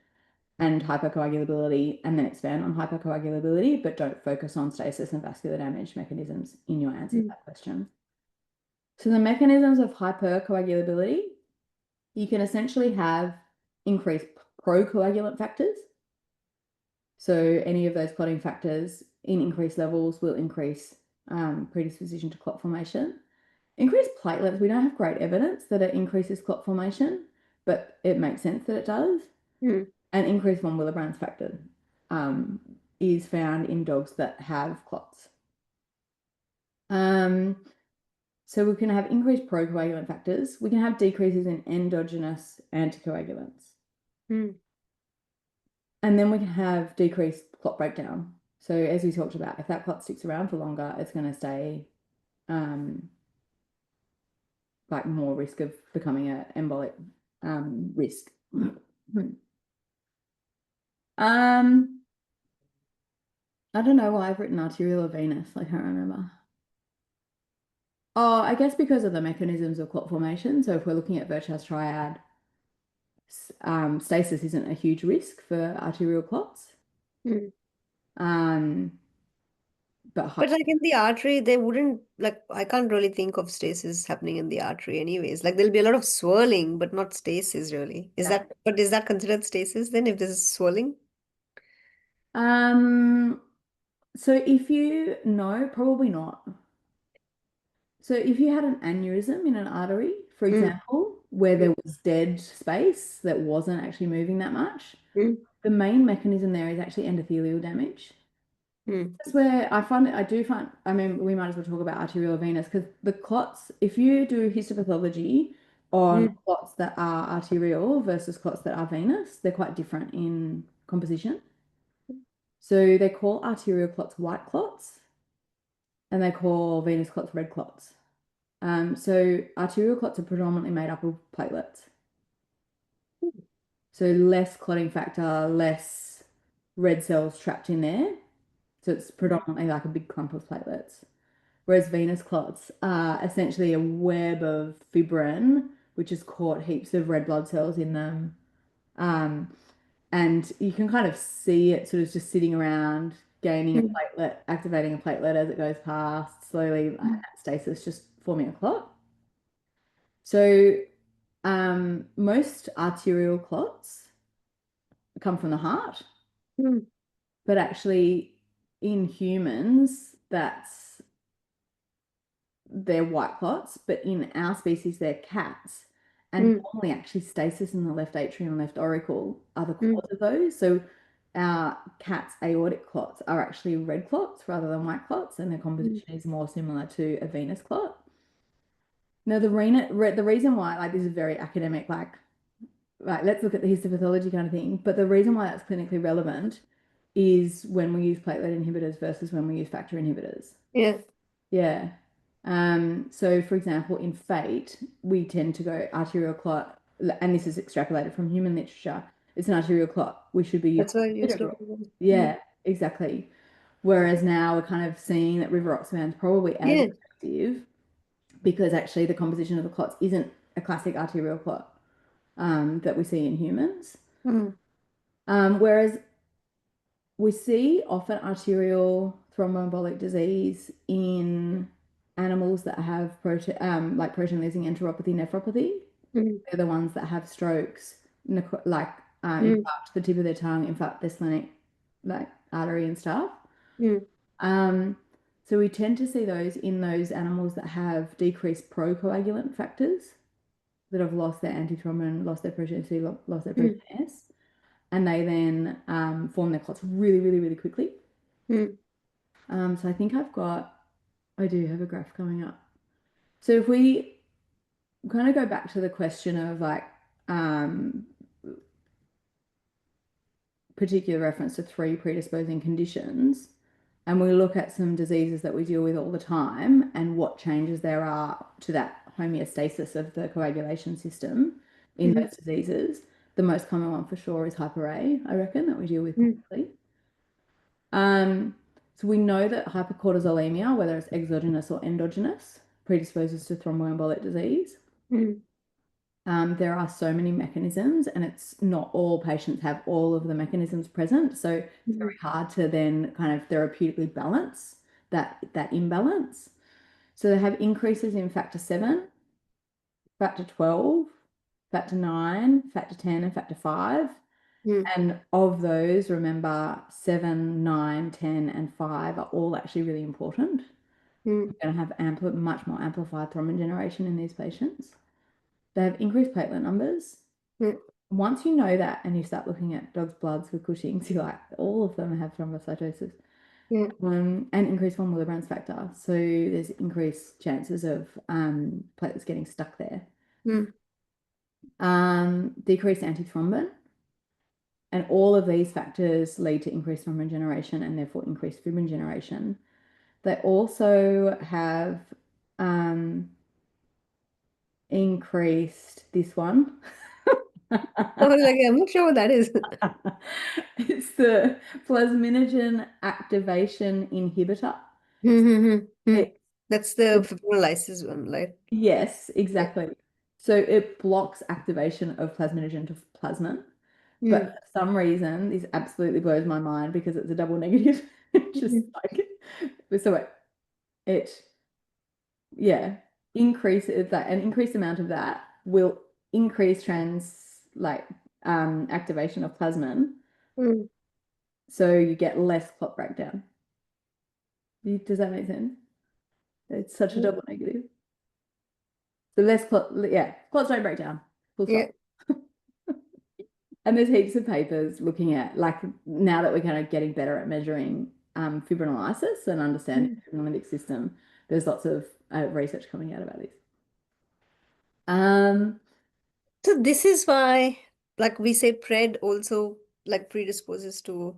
and hypercoagulability, and then expand on hypercoagulability, but don't focus on stasis and vascular damage mechanisms in your answer to mm, that question. So the mechanisms of hypercoagulability, you can essentially have increased procoagulant factors. So any of those clotting factors in increased levels will increase predisposition to clot formation. Increased platelets, we don't have great evidence that it increases clot formation, but it makes sense that it does. mm, And increased von Willebrand's factor um, is found in dogs that have clots. Um, so we can have increased procoagulant factors. We can have decreases in endogenous anticoagulants. mm, And then we can have decreased clot breakdown. So as we talked about, if that clot sticks around for longer, it's going to stay um, like more risk of becoming an embolic risk. Um, I don't know why I've written arterial or venous. I can't remember. Oh, I guess because of the mechanisms of clot formation. So if we're looking at Virchow's triad, stasis isn't a huge risk for arterial clots. mm. Um, but But like in the artery, they wouldn't like I can't really think of stasis happening in the artery anyways. Like there'll be a lot of swirling, but not stasis really. Is that considered stasis then if there's swirling? um, so if you know, probably not. So if you had an aneurysm in an artery, for Mm, example, where mm, there was dead space that wasn't actually moving that much, mm, the main mechanism there is actually endothelial damage. mm, That's where I do find, I mean, we might as well talk about arterial venous because the clots, if you do histopathology on mm, clots that are arterial versus clots that are venous, they're quite different in composition. So they call arterial clots white clots and they call venous clots red clots. So arterial clots are predominantly made up of platelets. So less clotting factor, less red cells trapped in there. So it's predominantly like a big clump of platelets. Whereas venous clots are essentially a web of fibrin, which has caught heaps of red blood cells in them. Um, and you can kind of see it sort of just sitting around, gaining a Mm, platelet, activating a platelet as it goes past, slowly like, mm, at stasis, just forming a clot. So most arterial clots come from the heart, mm, but actually in humans, they're white clots, but in our species, they're cats. And mm, normally, actually, stasis in the left atrium and left auricle are the mm, cause of those. So our cat's aortic clots are actually red clots rather than white clots, and their mm. composition is more similar to a venous clot. Now, the reason why, like, this is very academic, like, right, let's look at the histopathology kind of thing. But the reason why that's clinically relevant is when we use platelet inhibitors versus when we use factor inhibitors. Yeah. Yeah. So for example, in FATE, we tend to go arterial clot, and this is extrapolated from human literature. It's an arterial clot. We should be using That's why I used to. clopidogrel. Yeah, exactly. Whereas now we're kind of seeing that rivaroxaban is probably as Yeah. effective because actually the composition of the clots isn't a classic arterial clot that we see in humans. Mm, Whereas we see often arterial thromboembolic disease in animals that have protein, like protein-losing enteropathy, nephropathy. mm, They're the ones that have strokes, like mm, infarct the tip of their tongue, infarct their splenic, like artery and stuff. mm, Um, so we tend to see those in those animals that have decreased procoagulant factors that have lost their antithrombin, lost their protein C, lost their protein mm, S, and they then form their clots really, really, really quickly. mm, So I do have a graph coming up. So if we kind of go back to the question of like um, particular reference to three predisposing conditions, and we look at some diseases that we deal with all the time and what changes there are to that homeostasis of the coagulation system in mm, those diseases, the most common one for sure is hyper A, I reckon, that we deal with mm, chronically. Um, so we know that hypercortisolemia, whether it's exogenous or endogenous, predisposes to thromboembolic disease. mm, There are so many mechanisms, and it's not all patients have all of the mechanisms present. So it's mm, very hard to then kind of therapeutically balance that imbalance. So they have increases in factor 7, factor 12, factor 9, factor 10, and factor 5. mm, And of those, remember 7, 9, 10, and 5 are all actually really important. mm, We're going to have much more amplified thrombin generation in these patients. They have increased platelet numbers. mm. Once you know that and you start looking at dogs' bloods with Cushing's, you're like, all of them have thrombocytosis Yeah. and increased von Willebrand's factor. So there's increased chances of platelets getting stuck there. Mm, Decreased antithrombin. And all of these factors lead to increased thrombin generation and therefore increased fibrin generation. They also have increased this one. I was like, I'm not sure what that is. It's the plasminogen activation inhibitor. Mm, mm. It, That's the it- fibrinolysis one, right? yes, Yeah. exactly. So it blocks activation of plasminogen to plasmin. But Mm, for some reason, this absolutely blows my mind because it's a double negative. Just mm, like so it yeah, increases that an increased amount of that will increase activation of plasmin. mm, So you get less clot breakdown. Does that make sense? It's such a mm. double negative. The less clot, yeah, clots don't break down. Full Yeah. stop. And there's heaps of papers looking at, like, now that we're kind of getting better at measuring fibrinolysis and understanding Mm. the fibrinolytic system, there's lots of research coming out about this. Um, So this is why, like we say, pred also like predisposes to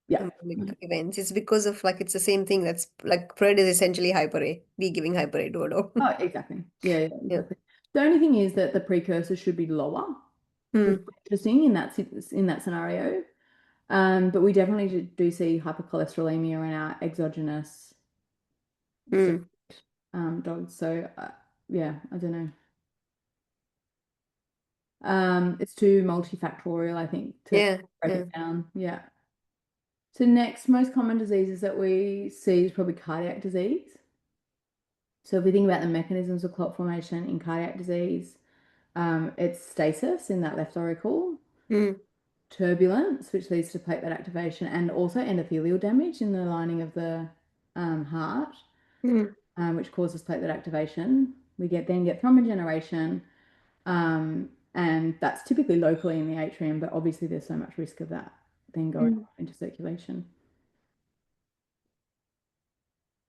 yeah. thromboembolic events. It's because of like it's the same thing. That's like pred is essentially hyper A. We giving hyper A to a dog. Oh, exactly. Yeah, yeah, Yeah. exactly. The only thing is that the precursor should be lower, which Mm, is interesting in that scenario. But we definitely do see hypercholesterolemia in our exogenous Mm. dogs. So yeah, I don't know. It's too multifactorial, I think, to Yeah, break yeah. it down. Yeah. So next, most common diseases that we see is probably cardiac disease. So if we think about the mechanisms of clot formation in cardiac disease, it's stasis in that left auricle, Mm. turbulence, which leads to platelet activation, and also endothelial damage in the lining of the heart, Mm. which causes platelet activation. We get thrombin generation, and that's typically locally in the atrium, but obviously there's so much risk of that then going Mm. into circulation.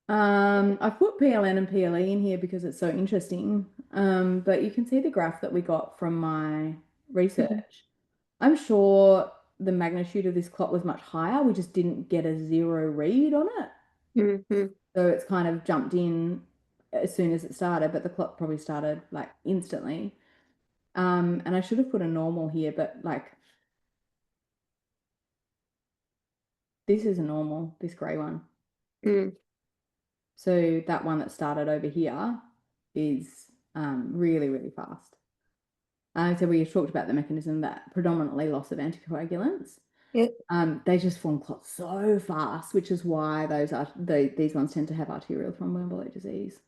I've put PLN and PLE in here because it's so interesting. But you can see the graph that we got from my Mm. research. I'm sure the magnitude of this clot was much higher. We just didn't get a zero read on it. Mm. Mm. So it's kind of jumped in as soon as it started, but the clot probably started like instantly. And I should have put a normal here, but like this is a normal, this gray one. Mm. So that one that started over here is really, really fast. So we talked about the mechanism that predominantly loss of anticoagulants. Yeah. They just form clots so fast, which is why these ones tend to have arterial thromboembolic disease.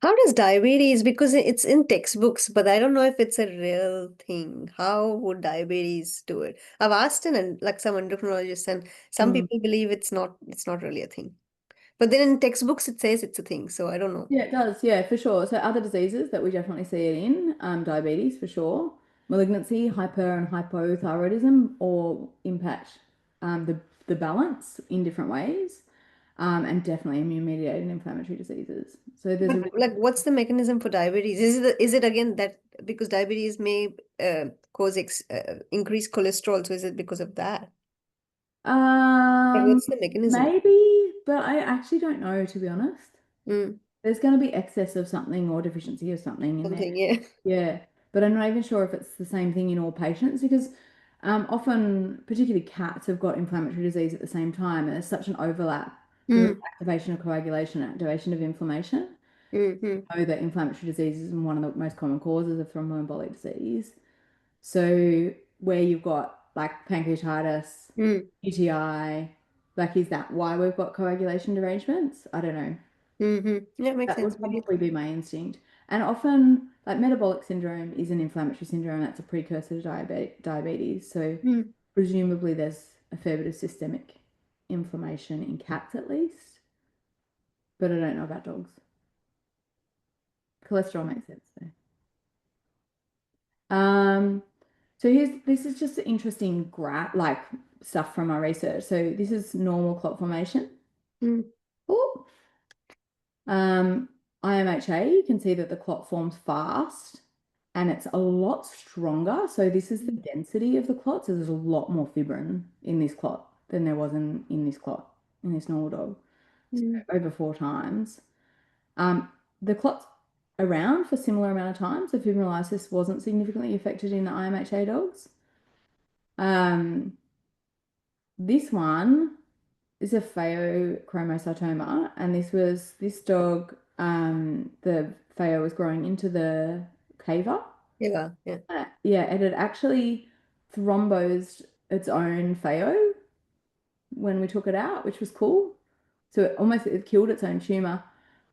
How does diabetes, because it's in textbooks, but I don't know if it's a real thing. How would diabetes do it? I've asked like some endocrinologists, and some Mm. people believe it's not really a thing. But then in textbooks it says it's a thing, so I don't know. Yeah, it does. Yeah, for sure. So other diseases that we definitely see it in, diabetes for sure, malignancy, hyper and hypothyroidism, or impact the balance in different ways, and definitely immune-mediated inflammatory diseases. So there's But a really like, what's the mechanism for diabetes? Is it again that because diabetes may cause increased cholesterol, so is it because of that? Like, um what's the mechanism? maybe, but I actually don't know, to be honest. Mm, There's going to be excess of something or deficiency of something in there. something, yeah. Yeah, but I'm not even sure if it's the same thing in all patients because often, particularly cats, have got inflammatory disease at the same time, and there's such an overlap with Mm, activation of coagulation, activation of inflammation. mm, mm, Know that inflammatory disease is one of the most common causes of thromboembolic disease. So where you've got like pancreatitis, mm, UTI, like is that why we've got coagulation derangements? I don't know. Yeah, makes That sense. would probably be my instinct. And often, like metabolic syndrome is an inflammatory syndrome that's a precursor to diabetes. So Mm, presumably there's a fair bit of systemic inflammation in cats at least, but I don't know about dogs. Cholesterol makes sense though. Um, so this is just interesting graph like stuff from my research. So this is normal clot formation. mm, Oh, Um, IMHA, you can see that the clot forms fast and it's a lot stronger. So this is the mm, density of the clot. So there's a lot more fibrin in this clot than there was in this clot, in this normal dog. So mm, over 4 times. The clot's around for similar amount of time. So fibrinolysis wasn't significantly affected in the IMHA dogs. Um, this one is a phaeochromocytoma, and this dog. The pheo was growing into the cava. yeah, yeah. Yeah, it had actually thrombosed its own pheo when we took it out, which was cool. So it killed its own tumor.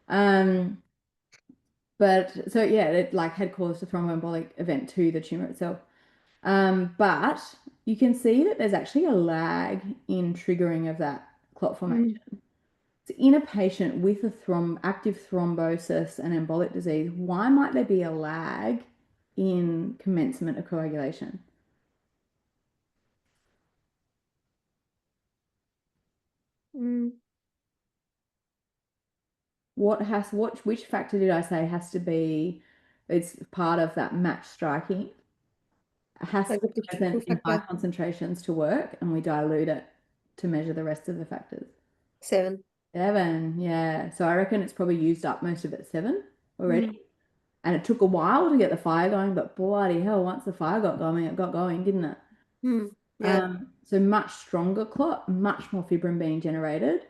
Um, but so yeah, it like had caused a thromboembolic event to the tumor itself. But you can see that there's actually a lag in triggering of that clot Mm, formation. So in a patient with a active thrombosis and embolic disease, why might there be a lag in commencement of coagulation? mm. Which factor did I say has to be, it's part of that match striking, it has Like to the be push-through present in high factor, concentrations to work, and we dilute it to measure the rest of the factors. 7. 7, yeah. So I reckon it's probably used up most of it 7 Mm, already. And it took a while to get the fire going, but bloody hell, once the fire got going, it got going, didn't it? mm. Yeah. So much stronger clot, much more fibrin being generated.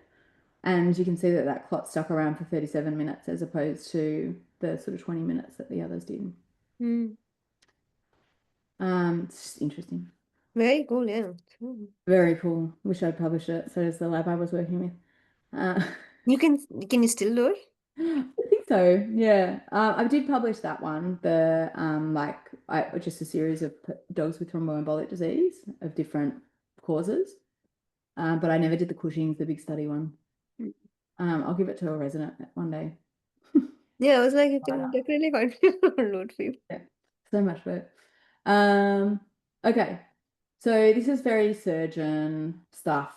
And you can see that that clot stuck around for 37 minutes as opposed to the sort of 20 minutes that the others did. Mm. It's just interesting. Very cool, yeah. Mm. Very cool. Wish I'd published it. So does the lab I was working with. Uh, Can you still do it? I think so. Yeah. I did publish that one. The just a series of dogs with thromboembolic disease of different causes. But I never did the Cushing's, the big study one. Mm. I'll give it to a resident one day. Yeah, I was like, you Why can not? definitely find me a load for you. Yeah. So much work. Um, okay. So this is very surgeon stuff.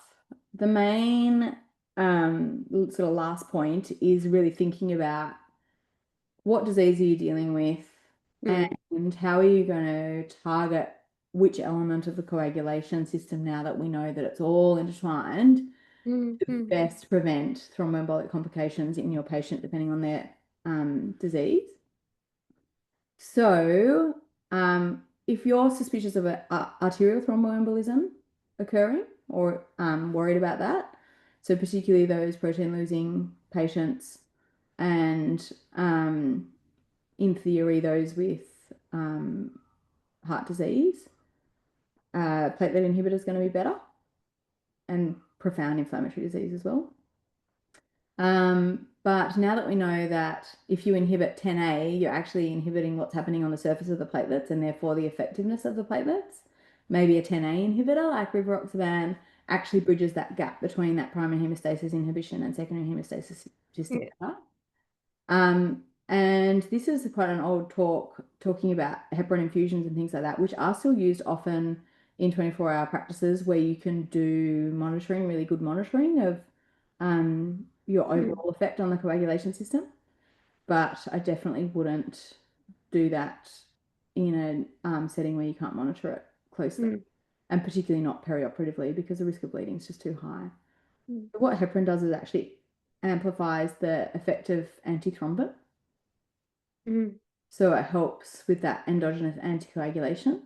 The main sort of last point is really thinking about what disease are you dealing with Mm. and how are you going to target which element of the coagulation system now that we know that it's all intertwined Mm. to Mm. best prevent thromboembolic complications in your patient depending on their disease. So, if you're suspicious of an arterial thromboembolism occurring or worried about that, so particularly those protein losing patients and in theory those with heart disease, platelet inhibitor is going to be better and profound inflammatory disease as well. But now that we know that if you inhibit 10A, you're actually inhibiting what's happening on the surface of the platelets and therefore the effectiveness of the platelets, maybe a 10A inhibitor like rivaroxaban actually bridges that gap between that primary hemostasis inhibition and secondary hemostasis just a Yeah. bit better. And this is quite an old talk talking about heparin infusions and things like that, which are still used often in 24-hour practices where you can do monitoring, really good monitoring of your Mm. overall effect on the coagulation system. But I definitely wouldn't do that in a setting where you can't monitor it closely, Mm. and particularly not perioperatively because the risk of bleeding is just too high. Mm. What heparin does is actually amplifies the effect of antithrombin. Mm. So it helps with that endogenous anticoagulation.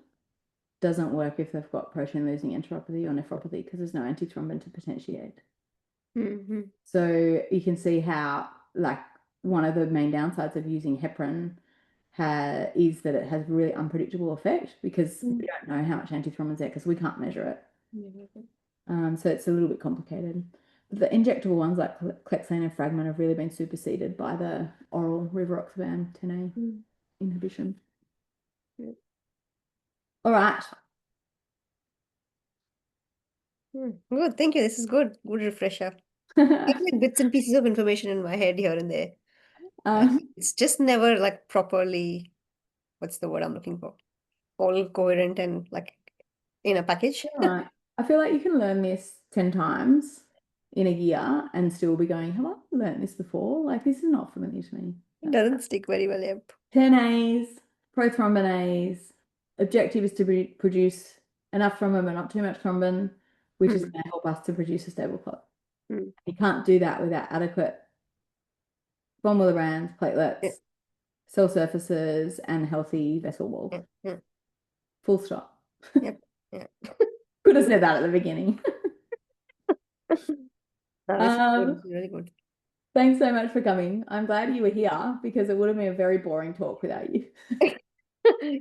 Doesn't work if they've got protein losing enteropathy or nephropathy because there's no antithrombin to potentiate. Mm. So you can see how, like, one of the main downsides of using heparin is that it has really unpredictable effect because Mm. we don't know how much antithrombin is there because we can't measure it. Mm. So it's a little bit complicated. The injectable ones like Clexane and Fragment have really been superseded by the oral rivaroxaban 10A inhibition. Mm. All right. Mm. Good, thank you. This is good. Good refresher. I get like bits and pieces of information in my head here and there. Um, It's just never like properly, what's the word I'm looking for? All coherent and like in a package. right. I feel like you can learn this 10 times in a year and still be going, have I learned this before? Like, this is not familiar to me. It doesn't stick very well, yep. 10 A's, prothrombin A's. Objective is to produce enough thrombin, but not too much thrombin, which is Mm. going to help us to produce a stable clot. Mm. You can't do that without adequate von Willebrand Yeah, platelets, cell surfaces, and healthy vessel wall. yeah, yeah, Full stop. yep, yeah. Could have said that at the beginning. No, this is good. Um, This is really good. Thanks so much for coming. I'm glad you were here because it would have been a very boring talk without you.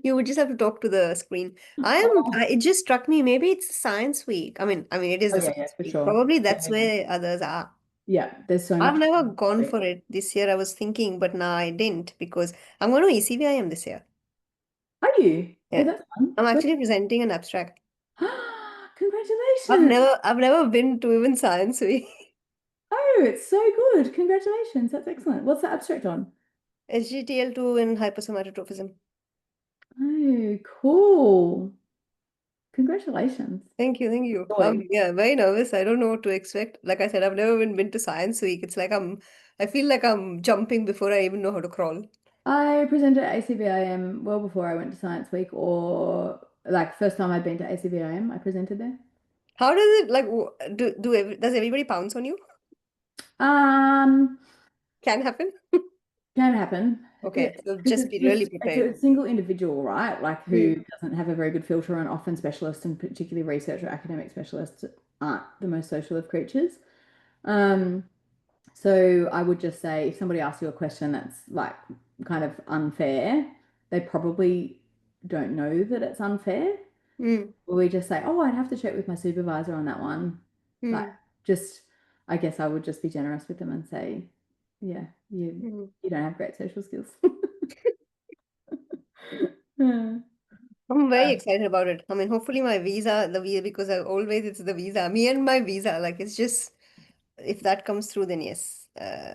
You would just have to talk to the screen. It just struck me, maybe it's Science Week. I mean, it is Oh the yeah, yeah, Science for Week. sure. Probably Yeah, that's yeah. where others are. Yeah, there's so I've much. never gone for it. This year I was thinking, but now I didn't because I'm going to ECVIM this year. Are you? Oh, Yeah. that's fun. I'm actually presenting an abstract. Congratulations. I've never been to even Science Week. Oh, it's so good. Congratulations. That's excellent. What's the abstract on? SGTL2 in hypersomatotropism. Oh, cool. Congratulations. Thank you, thank you. Joy. Yeah, very nervous. I don't know what to expect. Like I said, I've never even been to Science Week. It's like I feel like I'm jumping before I even know how to crawl. I presented at ACVIM well before I went to Science Week, or like first time I'd been to ACVIM, I presented there. How does it like does everybody pounce on you? Um, Can happen. can happen. Okay, It, so because just be really it's prepared. a single individual, right? Like who Mm, doesn't have a very good filter, and often specialists and particularly research or academic specialists aren't the most social of creatures. Um, so I would just say if somebody asks you a question that's like kind of unfair, they probably don't know that it's unfair. mm, Or we just say, oh, I'd have to check with my supervisor on that one. Like, mm, just, I guess I would just be generous with them and say, yeah, mm. you don't have great social skills. Yeah. I'm very excited about it. I mean, hopefully the visa, because it's the visa, me and my visa, like it's just, if that comes through, then yes,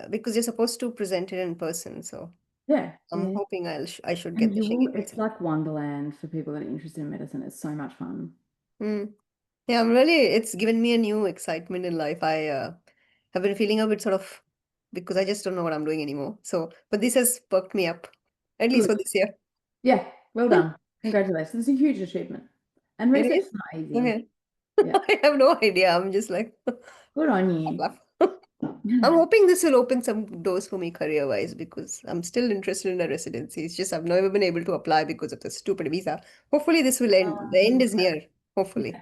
because you're supposed to present it in person. So Yeah, I'm yeah. hoping I should get And the you will, Schengen it's visa. like Wonderland for people that are interested in medicine. It's so much fun. Mm. Yeah, it's given me a new excitement in life. I have been feeling a bit sort of, because I just don't know what I'm doing anymore. So, but this has perked me up, at least Good. for this year. Yeah, well done. Congratulations. It's a huge achievement. And It research is? is not easy. Okay. Yeah. I have no idea. I'm just like, Good on you. laugh. I'm hoping this will open some doors for me career-wise because I'm still interested in a residency. It's just I've never been able to apply because of the stupid visa. Hopefully this will end. The end is near. Yeah, Hopefully.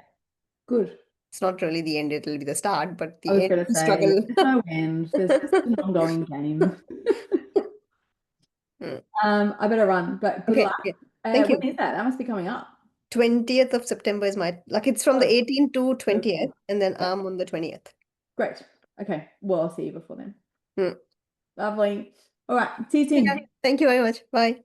good. It's not really the end, it'll be the start, but I the was end going to the say, struggle. there's no end. There's just an ongoing game. Mm. I better run, but good Okay, luck. okay. Thank When you. is that? That must be coming up. 20th of September is my, like it's from the Oh, 18th to so 20th, cool. and then Yeah, I'm on the 20th. great. Okay. Well, I'll see you before then. Mm. Lovely. All right. See you Yeah. soon. Thank you very much. Bye.